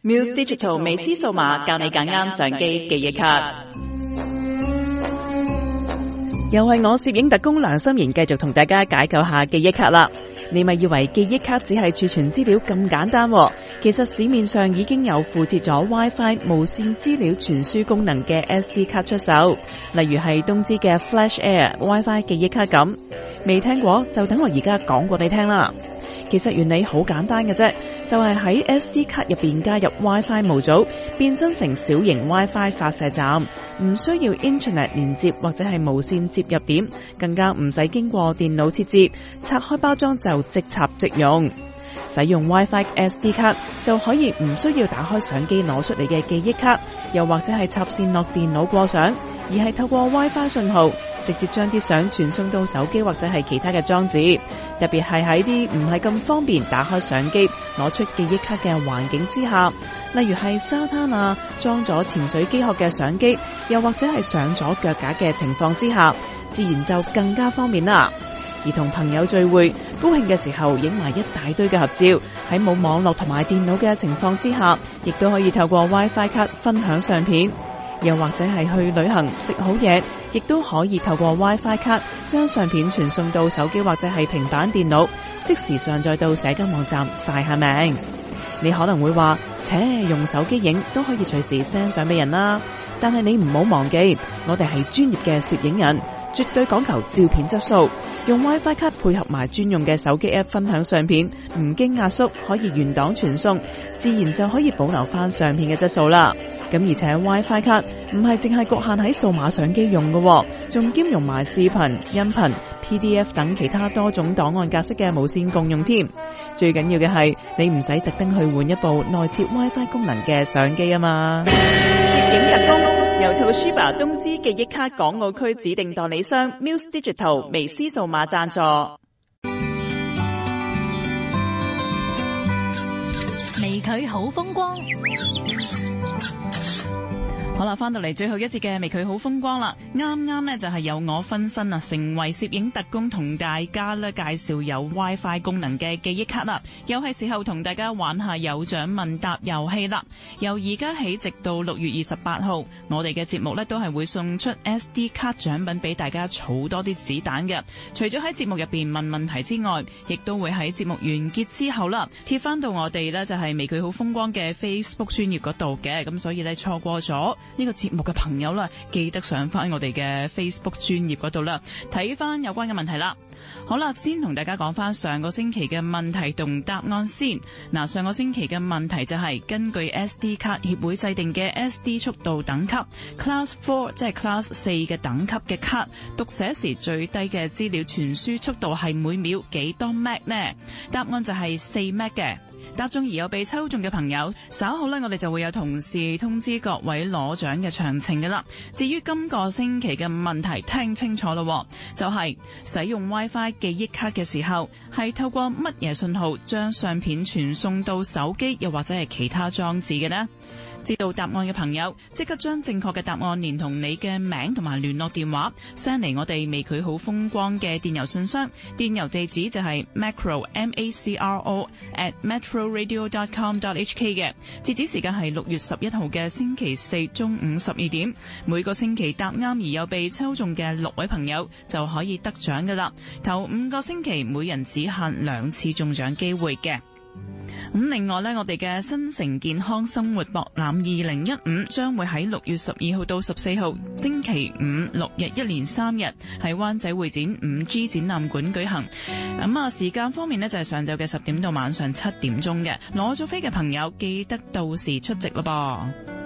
Muse Digital 微思數碼教你揀啱相機記憶卡。又係我攝影特工梁心妍繼續同大家解構下記憶卡啦。你咪以為記憶卡只係儲存資料咁簡單喎？其實市面上已經有附設咗 WiFi 無線資料傳輸功能嘅 SD 卡出售，例如係東芝嘅 Flash Air WiFi 記憶卡咁。未聽過就等我而家講過你聽啦。其實原理好簡單嘅啫，就係喺 SD 卡入邊加入 WiFi 模組，變身成小型 WiFi 發射站，唔需要 Internet 連接或者係無線接入點，更加唔使經過電腦設置，拆開包裝就即插即用。使用 WiFi SD 卡就可以唔需要打開相機攞出嚟嘅記憶卡，又或者係插線落電腦過相，而係透過 WiFi 信號直接將啲相傳送到手機或者係其他嘅裝置。特別係喺啲唔係咁方便打開相機攞出記憶卡嘅環境之下，例如係沙灘啊，裝咗潛水機殼嘅相機，又或者係上咗腳架嘅情況之下，自然就更加方便啦。而同朋友聚會高興嘅時候，影埋一大堆嘅合照，喺冇網絡同埋電腦嘅情況之下，亦都可以透過 WiFi 卡分享相片。又或者係去旅行食好嘢，亦都可以透過 WiFi 卡將相片傳送到手機或者係平板電腦，即時上載到社交網站晒下命。你可能會話，用手機影都可以隨時 send 相俾人啦。但係你唔好忘記，我哋係專業嘅攝影人，絕對講求照片質素。用 WiFi 卡配合埋專用嘅手機 app 分享相片，唔經壓縮，可以原檔傳送，自然就可以保留翻相片嘅質素啦。咁而且 WiFi 卡唔係淨係局限喺數碼相機用嘅，仲兼容埋視頻、音頻、PDF 等其他多種檔案格式嘅無線共用添。最緊要嘅係你唔使特登去換一部內設 WiFi 功能嘅相機啊嘛。攝影特工由 Toshiba 東芝記憶卡港澳區指定代理商 Muse Digital 微思數碼贊助。微距好風光。好啦，翻到嚟最後一節嘅微距好風光啦。啱啱呢就係由我分身啊，成為攝影特工，同大家呢介紹有 WiFi 功能嘅記憶卡啦。又係時候同大家玩下有獎問答遊戲啦。由而家起直到6月28號，我哋嘅節目呢都係會送出 SD 卡獎品俾大家，儲多啲子彈嘅。除咗喺節目入邊問問題之外，亦都會喺節目完結之後啦，貼翻到我哋呢就係微距好風光嘅 Facebook 專頁嗰度嘅。咁所以呢，錯過咗呢個節目嘅朋友啦，記得上翻我哋嘅 Facebook 專頁嗰度啦，睇翻有關嘅問題啦。好啦，先同大家講翻上個星期嘅問題同答案先。嗱，上個星期嘅問題就係根據 SD 卡協會制定嘅 SD 速度等級 Class 4， 即係 Class 4嘅等級嘅卡，讀寫時最低嘅資料傳輸速度係每秒幾多 Mbps 呢？答案就係4 Mbps 嘅。答中而有被抽中嘅朋友，稍後呢，我哋就會有同事通知各位攞獎嘅詳情㗎啦。至於今個星期嘅問題，聽清楚咯，就係使用 WiFi 記憶卡嘅時候，係透過乜嘢信號將相片傳送到手機又或者係其他裝置嘅呢？知道答案嘅朋友，即刻將正確嘅答案連同你嘅名同埋聯絡電話 send 嚟我哋微距好風光嘅電郵信箱，電郵地址就係 macro@metroradio.com.hk 嘅。截止時間係6月11號嘅星期四中午12點。每個星期答啱而有被抽中嘅6位朋友就可以得獎㗎啦。頭5個星期每人只限2次中獎機會嘅。咁另外呢，我哋嘅新城健康生活博覽2015將會喺6月12號到14號星期五6日一連3日喺灣仔會展 5G 展覽館舉行。時間方面呢，就係上晝嘅10點到晚上7點鐘嘅。攞咗飛嘅朋友記得到時出席咯噃。